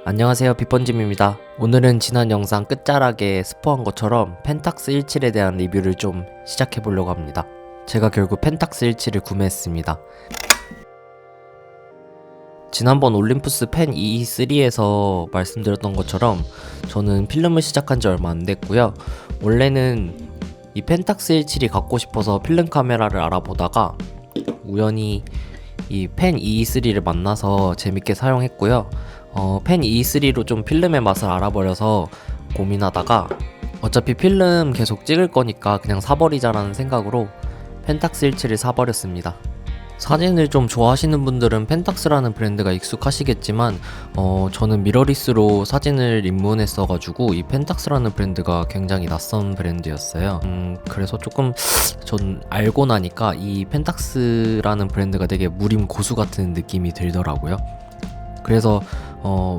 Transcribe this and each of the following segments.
안녕하세요, 빗번짐입니다. 오늘은 지난 영상 끝자락에 스포한 것처럼 펜탁스 17에 대한 리뷰를 좀 시작해보려고 합니다. 제가 결국 펜탁스 17을 구매했습니다. 지난번 올림푸스 펜 EE3에서 말씀드렸던 것처럼 저는 필름을 시작한 지 얼마 안 됐고요. 원래는 이 펜탁스 17이 갖고 싶어서 필름 카메라를 알아보다가 우연히 이 펜 EE3를 만나서 재밌게 사용했고요. 펜 EE3로 좀 필름의 맛을 알아버려서 고민하다가 어차피 필름 계속 찍을 거니까 그냥 사버리자라는 생각으로 펜탁스 17을 사버렸습니다. 사진을 좀 좋아하시는 분들은 펜탁스라는 브랜드가 익숙하시겠지만 저는 미러리스로 사진을 입문했어가지고 이 펜탁스라는 브랜드가 굉장히 낯선 브랜드였어요. 그래서 조금 전 알고 나니까 이 펜탁스라는 브랜드가 되게 무림 고수 같은 느낌이 들더라고요. 그래서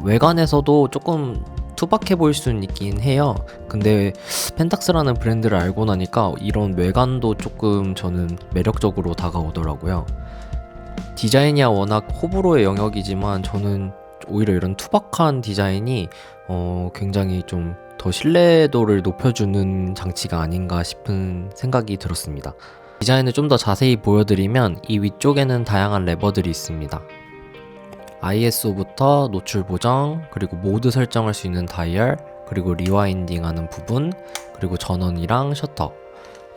외관에서도 조금 투박해 보일 수는 있긴 해요. 근데 펜탁스라는 브랜드를 알고 나니까 이런 외관도 조금 저는 매력적으로 다가오더라고요. 디자인이야 워낙 호불호의 영역이지만 저는 오히려 이런 투박한 디자인이 굉장히 좀 더 신뢰도를 높여주는 장치가 아닌가 싶은 생각이 들었습니다. 디자인을 좀 더 자세히 보여드리면 이 위쪽에는 다양한 레버들이 있습니다. ISO부터 노출 보정, 그리고 모드 설정할 수 있는 다이얼, 그리고 리와인딩 하는 부분, 그리고 전원이랑 셔터,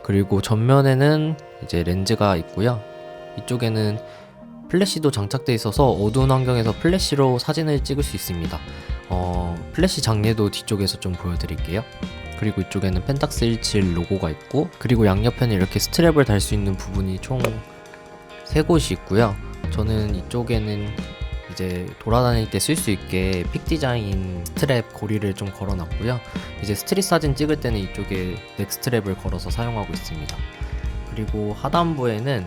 그리고 전면에는 이제 렌즈가 있고요. 이쪽에는 플래시도 장착되어 있어서 어두운 환경에서 플래시로 사진을 찍을 수 있습니다. 플래시 장례도 뒤쪽에서 좀 보여드릴게요. 그리고 이쪽에는 펜탁스 17 로고가 있고, 그리고 양옆에는 이렇게 스트랩을 달 수 있는 부분이 총 3곳이 있고요. 저는 이쪽에는 이제 돌아다닐 때 쓸 수 있게 픽 디자인 스트랩 고리를 좀 걸어놨고요. 이제 스트릿 사진 찍을 때는 이쪽에 넥 스트랩을 걸어서 사용하고 있습니다. 그리고 하단부에는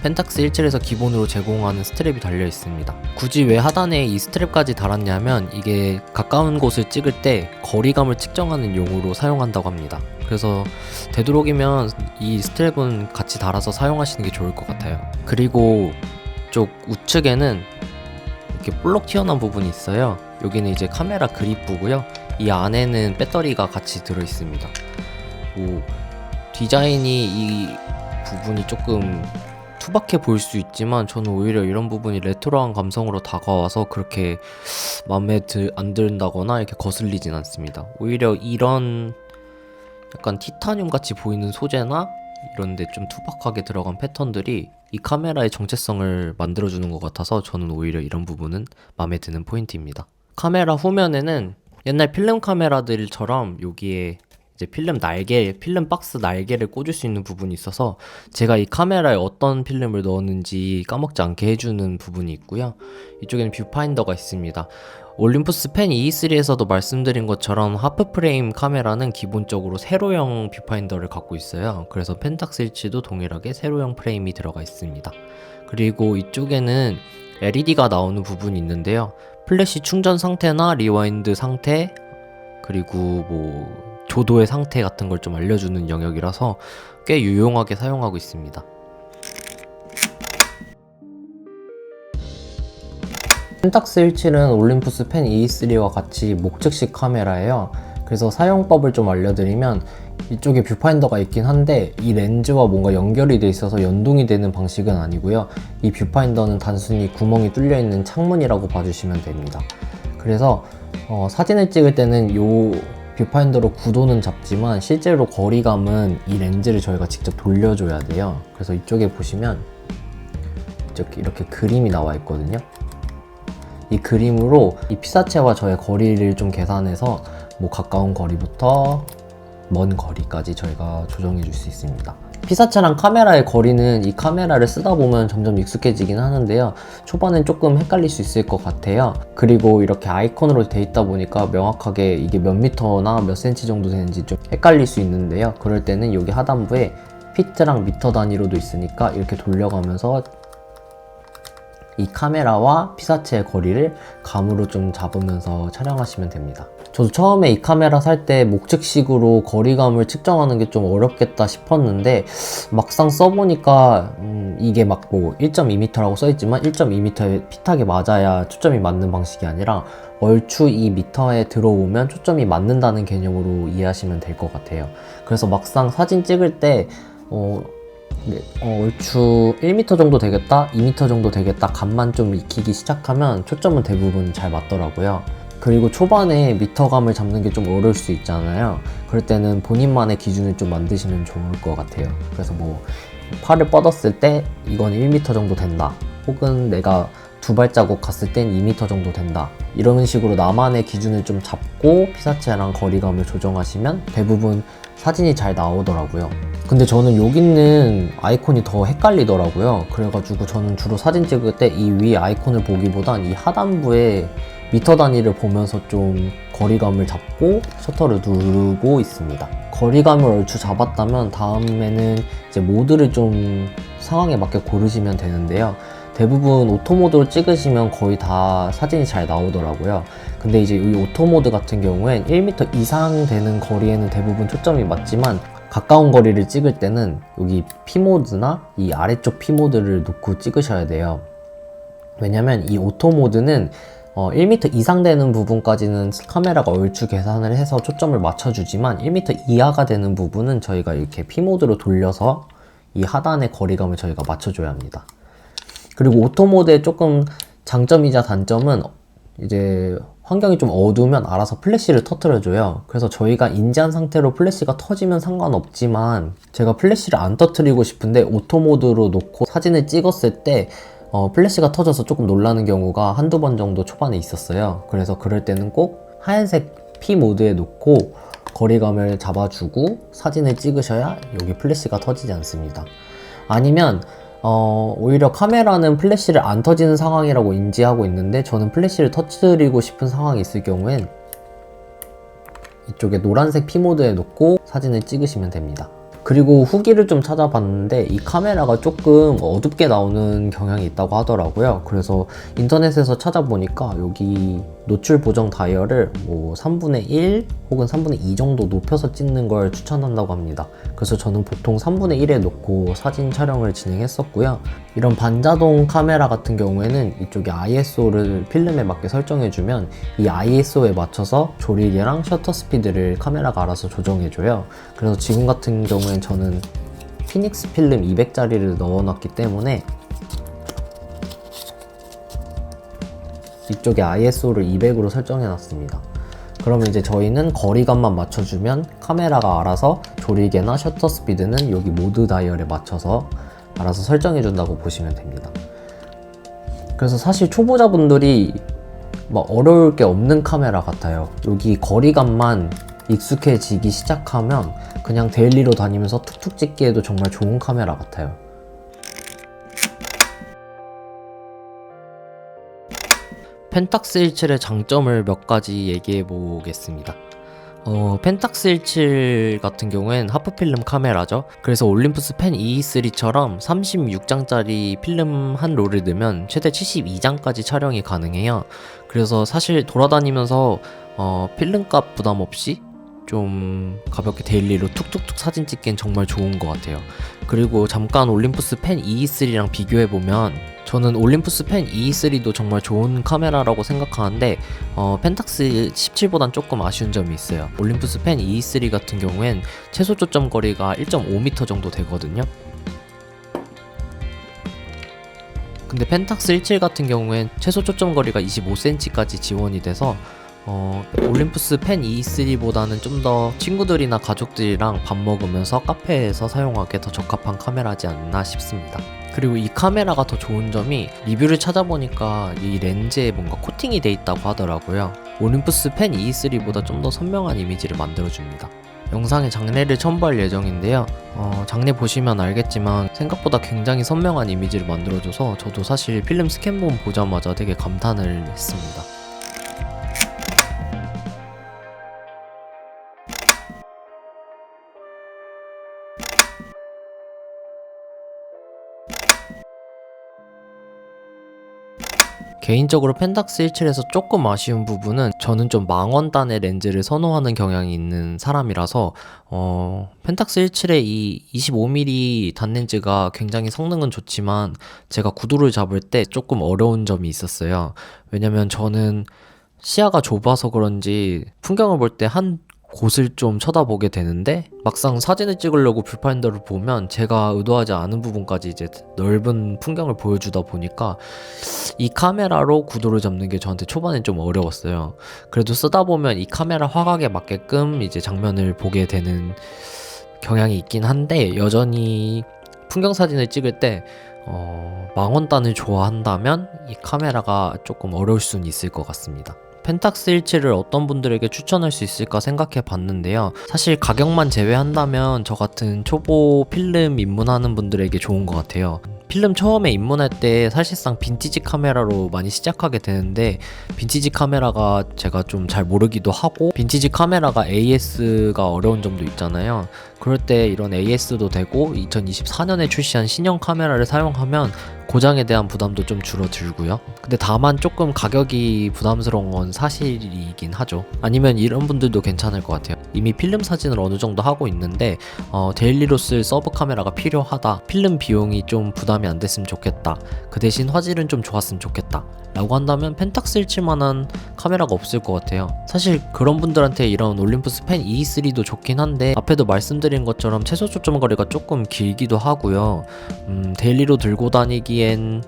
펜탁스 17에서 기본으로 제공하는 스트랩이 달려 있습니다. 굳이 왜 하단에 이 스트랩까지 달았냐면 이게 가까운 곳을 찍을 때 거리감을 측정하는 용으로 사용한다고 합니다. 그래서 되도록이면 이 스트랩은 같이 달아서 사용하시는 게 좋을 것 같아요. 그리고 이쪽 우측에는 이렇게 볼록 튀어나온 부분이 있어요. 여기는 이제 카메라 그립부고요. 이 안에는 배터리가 같이 들어 있습니다. 디자인이 이 부분이 조금 투박해 보일 수 있지만 저는 오히려 이런 부분이 레트로한 감성으로 다가와서 그렇게 마음에 안 든다거나 이렇게 거슬리진 않습니다. 오히려 이런 약간 티타늄 같이 보이는 소재나 이런데 좀 투박하게 들어간 패턴들이 이 카메라의 정체성을 만들어주는 것 같아서 저는 오히려 이런 부분은 마음에 드는 포인트입니다. 카메라 후면에는 옛날 필름 카메라들처럼 여기에 이제 필름 박스 날개를 꽂을 수 있는 부분이 있어서 제가 이 카메라에 어떤 필름을 넣었는지 까먹지 않게 해주는 부분이 있고요. 이쪽에는 뷰파인더가 있습니다. 올림푸스 펜 EE3에서도 말씀드린 것처럼 하프 프레임 카메라는 기본적으로 세로형 뷰파인더를 갖고 있어요. 그래서 펜탁스 17도 동일하게 세로형 프레임이 들어가 있습니다. 그리고 이쪽에는 LED가 나오는 부분이 있는데요. 플래시 충전 상태나 리와인드 상태, 그리고 조도의 상태 같은 걸 좀 알려주는 영역이라서 꽤 유용하게 사용하고 있습니다. 펜탁스 17은 올림푸스 펜 EE3와 같이 목적식 카메라예요. 그래서 사용법을 좀 알려드리면 이쪽에 뷰파인더가 있긴 한데 이 렌즈와 뭔가 연결이 돼 있어서 연동이 되는 방식은 아니고요. 이 뷰파인더는 단순히 구멍이 뚫려 있는 창문이라고 봐주시면 됩니다. 그래서 사진을 찍을 때는 요 뷰파인더로 구도는 잡지만 실제로 거리감은 이 렌즈를 저희가 직접 돌려줘야 돼요. 그래서 이쪽에 보시면 이렇게 그림이 나와 있거든요. 이 그림으로 이 피사체와 저의 거리를 좀 계산해서 가까운 거리부터 먼 거리까지 저희가 조정해 줄 수 있습니다. 피사체랑 카메라의 거리는 이 카메라를 쓰다 보면 점점 익숙해지긴 하는데요. 초반엔 조금 헷갈릴 수 있을 것 같아요. 그리고 이렇게 아이콘으로 돼 있다 보니까 명확하게 이게 몇 미터나 몇 센치 정도 되는지 좀 헷갈릴 수 있는데요. 그럴 때는 여기 하단부에 피트랑 미터 단위로도 있으니까 이렇게 돌려가면서 이 카메라와 피사체의 거리를 감으로 좀 잡으면서 촬영하시면 됩니다. 저도 처음에 이 카메라 살 때 목측식으로 거리감을 측정하는 게 좀 어렵겠다 싶었는데 막상 써보니까 이게 막 뭐 1.2m라고 써있지만 1.2m에 핏하게 맞아야 초점이 맞는 방식이 아니라 얼추 이 미터에 들어오면 초점이 맞는다는 개념으로 이해하시면 될 것 같아요. 그래서 막상 사진 찍을 때 얼추 1m 정도 되겠다, 2m 정도 되겠다 감만 좀 익히기 시작하면 초점은 대부분 잘 맞더라고요. 그리고 초반에 미터감을 잡는 게 좀 어려울 수 있잖아요. 그럴 때는 본인만의 기준을 좀 만드시면 좋을 것 같아요. 그래서 뭐 팔을 뻗었을 때 이건 1m 정도 된다, 혹은 내가 두 발자국 갔을 땐 2m 정도 된다, 이런 식으로 나만의 기준을 좀 잡고 피사체랑 거리감을 조정하시면 대부분 사진이 잘 나오더라고요. 근데 저는 여기 있는 아이콘이 더 헷갈리더라고요. 그래가지고 저는 주로 사진 찍을 때 이 위 아이콘을 보기보단 이 하단부에 미터 단위를 보면서 좀 거리감을 잡고 셔터를 누르고 있습니다. 거리감을 얼추 잡았다면 다음에는 이제 모드를 좀 상황에 맞게 고르시면 되는데요. 대부분 오토 모드로 찍으시면 거의 다 사진이 잘 나오더라고요. 근데 이제 이 오토 모드 같은 경우엔 1m 이상 되는 거리에는 대부분 초점이 맞지만 가까운 거리를 찍을 때는 여기 P 모드나 이 아래쪽 P 모드를 놓고 찍으셔야 돼요. 왜냐면 이 오토 모드는 1m 이상 되는 부분까지는 카메라가 얼추 계산을 해서 초점을 맞춰주지만 1m 이하가 되는 부분은 저희가 이렇게 P 모드로 돌려서 이 하단의 거리감을 저희가 맞춰줘야 합니다. 그리고 오토 모드의 조금 장점이자 단점은 이제 환경이 좀 어두우면 알아서 플래시를 터뜨려줘요. 그래서 저희가 인지한 상태로 플래시가 터지면 상관없지만 제가 플래시를 안 터뜨리고 싶은데 오토 모드로 놓고 사진을 찍었을 때 플래시가 터져서 조금 놀라는 경우가 한두 번 정도 초반에 있었어요. 그래서 그럴 때는 꼭 하얀색 P 모드에 놓고 거리감을 잡아주고 사진을 찍으셔야 여기 플래시가 터지지 않습니다. 아니면 오히려 카메라는 플래시를 안 터지는 상황이라고 인지하고 있는데 저는 플래시를 터뜨리고 싶은 상황이 있을 경우엔 이쪽에 노란색 P 모드에 놓고 사진을 찍으시면 됩니다. 그리고 후기를 좀 찾아봤는데 이 카메라가 조금 어둡게 나오는 경향이 있다고 하더라고요. 그래서 인터넷에서 찾아보니까 여기 노출 보정 다이얼을 뭐 3분의 1 혹은 3분의 2 정도 높여서 찍는 걸 추천한다고 합니다. 그래서 저는 보통 3분의 1에 놓고 사진 촬영을 진행했었고요. 이런 반자동 카메라 같은 경우에는 이쪽에 ISO를 필름에 맞게 설정해주면 이 ISO에 맞춰서 조리개랑 셔터 스피드를 카메라가 알아서 조정해줘요. 그래서 지금 같은 경우엔 저는 피닉스 필름 200짜리를 넣어놨기 때문에 이쪽에 ISO를 200으로 설정해놨습니다. 그러면 이제 저희는 거리감만 맞춰주면 카메라가 알아서 조리개나 셔터 스피드는 여기 모드 다이얼에 맞춰서 알아서 설정해준다고 보시면 됩니다. 그래서 사실 초보자분들이 막 어려울 게 없는 카메라 같아요. 여기 거리감만 익숙해지기 시작하면 그냥 데일리로 다니면서 툭툭 찍기에도 정말 좋은 카메라 같아요. 펜탁스 17의 장점을 몇 가지 얘기해 보겠습니다. 펜탁스 17 같은 경우엔 하프필름 카메라죠. 그래서 올림푸스 펜 EE3처럼 36장짜리 필름 한 롤을 넣으면 최대 72장까지 촬영이 가능해요. 그래서 사실 돌아다니면서 필름값 부담 없이 좀 가볍게 데일리로 툭툭툭 사진 찍기엔 정말 좋은 것 같아요. 그리고 잠깐 올림푸스 펜 EE3랑 비교해보면 저는 올림푸스 펜 EE3도 정말 좋은 카메라라고 생각하는데 펜탁스 17보단 조금 아쉬운 점이 있어요. 올림푸스 펜 EE3 같은 경우엔 최소 초점 거리가 1.5m 정도 되거든요. 근데 펜탁스 17 같은 경우엔 최소 초점 거리가 25cm까지 지원이 돼서 올림푸스 펜 E3보다는 좀 더 친구들이나 가족들이랑 밥 먹으면서 카페에서 사용하기에 더 적합한 카메라지 않나 싶습니다. 그리고 이 카메라가 더 좋은 점이 리뷰를 찾아보니까 이 렌즈에 뭔가 코팅이 돼 있다고 하더라고요. 올림푸스 펜 E3보다 좀 더 선명한 이미지를 만들어줍니다. 영상에 장례를 첨부할 예정인데요. 장례 보시면 알겠지만 생각보다 굉장히 선명한 이미지를 만들어줘서 저도 사실 필름 스캔본 보자마자 되게 감탄을 했습니다. 개인적으로 펜탁스 17에서 조금 아쉬운 부분은 저는 좀 망원단의 렌즈를 선호하는 경향이 있는 사람이라서 펜탁스 17의 이 25mm 단렌즈가 굉장히 성능은 좋지만 제가 구도를 잡을 때 조금 어려운 점이 있었어요. 왜냐면 저는 시야가 좁아서 그런지 풍경을 볼 때 한 곳을 좀 쳐다보게 되는데 막상 사진을 찍으려고 뷰파인더를 보면 제가 의도하지 않은 부분까지 이제 넓은 풍경을 보여주다 보니까 이 카메라로 구도를 잡는 게 저한테 초반엔 좀 어려웠어요. 그래도 쓰다 보면 이 카메라 화각에 맞게끔 이제 장면을 보게 되는 경향이 있긴 한데 여전히 풍경 사진을 찍을 때 망원단을 좋아한다면 이 카메라가 조금 어려울 수는 있을 것 같습니다. 펜탁스 17을 어떤 분들에게 추천할 수 있을까 생각해 봤는데요. 사실 가격만 제외한다면 저 같은 초보 필름 입문하는 분들에게 좋은 것 같아요. 필름 처음에 입문할 때 사실상 빈티지 카메라로 많이 시작하게 되는데 빈티지 카메라가 제가 좀 잘 모르기도 하고 빈티지 카메라가 AS가 어려운 점도 있잖아요. 그럴 때 이런 AS도 되고 2024년에 출시한 신형 카메라를 사용하면 고장에 대한 부담도 좀 줄어들고요. 근데 다만 조금 가격이 부담스러운 건 사실이긴 하죠. 아니면 이런 분들도 괜찮을 것 같아요. 이미 필름 사진을 어느 정도 하고 있는데 데일리로 쓸 서브 카메라가 필요하다. 필름 비용이 좀 부담이 안 됐으면 좋겠다. 그 대신 화질은 좀 좋았으면 좋겠다. 라고 한다면 펜탁스 17만한 카메라가 없을 것 같아요. 사실 그런 분들한테 이런 올림푸스 펜 E3도 좋긴 한데 앞에도 말씀드린 것처럼 최소 초점 거리가 조금 길기도 하고요. 데일리로 들고 다니기엔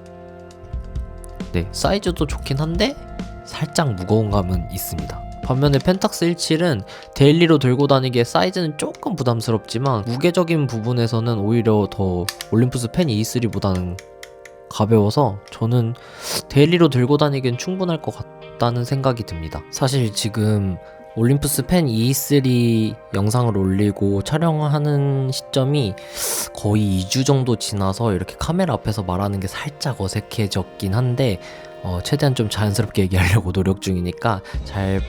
사이즈도 좋긴 한데 살짝 무거운 감은 있습니다. 반면에 펜탁스 17은 데일리로 들고 다니기에 사이즈는 조금 부담스럽지만 무게적인 부분에서는 오히려 더 올림푸스 펜 E3보다는 가벼워서 저는 데일리로 들고 다니기엔 충분할 것 같다는 생각이 듭니다. 사실 지금 올림푸스 펜 E3 영상을 올리고 촬영하는 시점이 거의 2주 정도 지나서 이렇게 카메라 앞에서 말하는 게 살짝 어색해졌긴 한데 최대한 좀 자연스럽게 얘기하려고 노력 중이니까 잘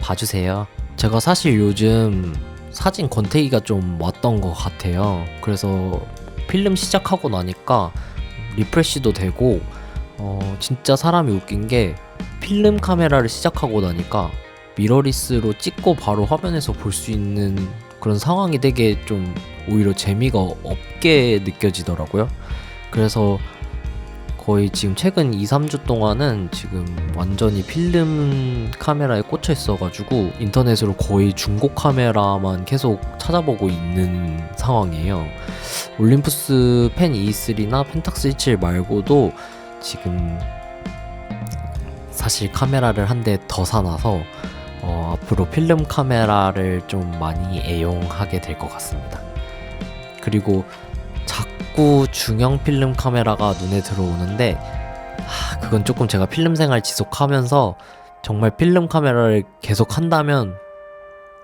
봐주세요. 제가 사실 요즘 사진 권태기가 좀 왔던 것 같아요. 그래서 필름 시작하고 나니까 리프레시도 되고 진짜 사람이 웃긴 게 필름 카메라를 시작하고 나니까 미러리스로 찍고 바로 화면에서 볼 수 있는 그런 상황이 되게 좀 오히려 재미가 없게 느껴지더라고요. 그래서 거의 지금 최근 2-3주 동안은 지금 완전히 필름 카메라에 꽂혀 있어가지고 인터넷으로 거의 중고 카메라만 계속 찾아보고 있는 상황이에요. 올림푸스 펜 E3나 펜탁스 17 말고도 지금 사실 카메라를 한 대 더 사놔서 앞으로 필름 카메라를 좀 많이 애용하게 될 것 같습니다. 그리고 자꾸 중형 필름 카메라가 눈에 들어오는데 그건 조금 제가 필름 생활 지속하면서 정말 필름 카메라를 계속 한다면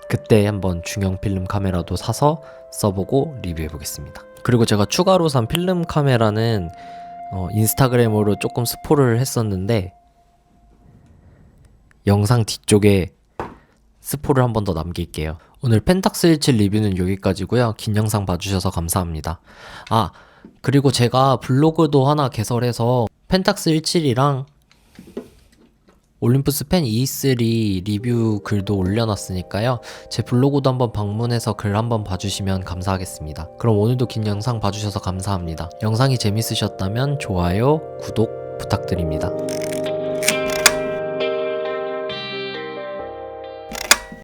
그때 한번 중형 필름 카메라도 사서 써보고 리뷰해 보겠습니다. 그리고 제가 추가로 산 필름 카메라는 인스타그램으로 조금 스포를 했었는데 영상 뒤쪽에 스포를 한 번 더 남길게요. 오늘 펜탁스 17 리뷰는 여기까지고요. 긴 영상 봐주셔서 감사합니다. 그리고 제가 블로그도 하나 개설해서 펜탁스 17이랑 올림푸스 펜 E3 리뷰 글도 올려놨으니까요. 제 블로그도 한번 방문해서 글 한번 봐주시면 감사하겠습니다. 그럼 오늘도 긴 영상 봐주셔서 감사합니다. 영상이 재밌으셨다면 좋아요, 구독 부탁드립니다.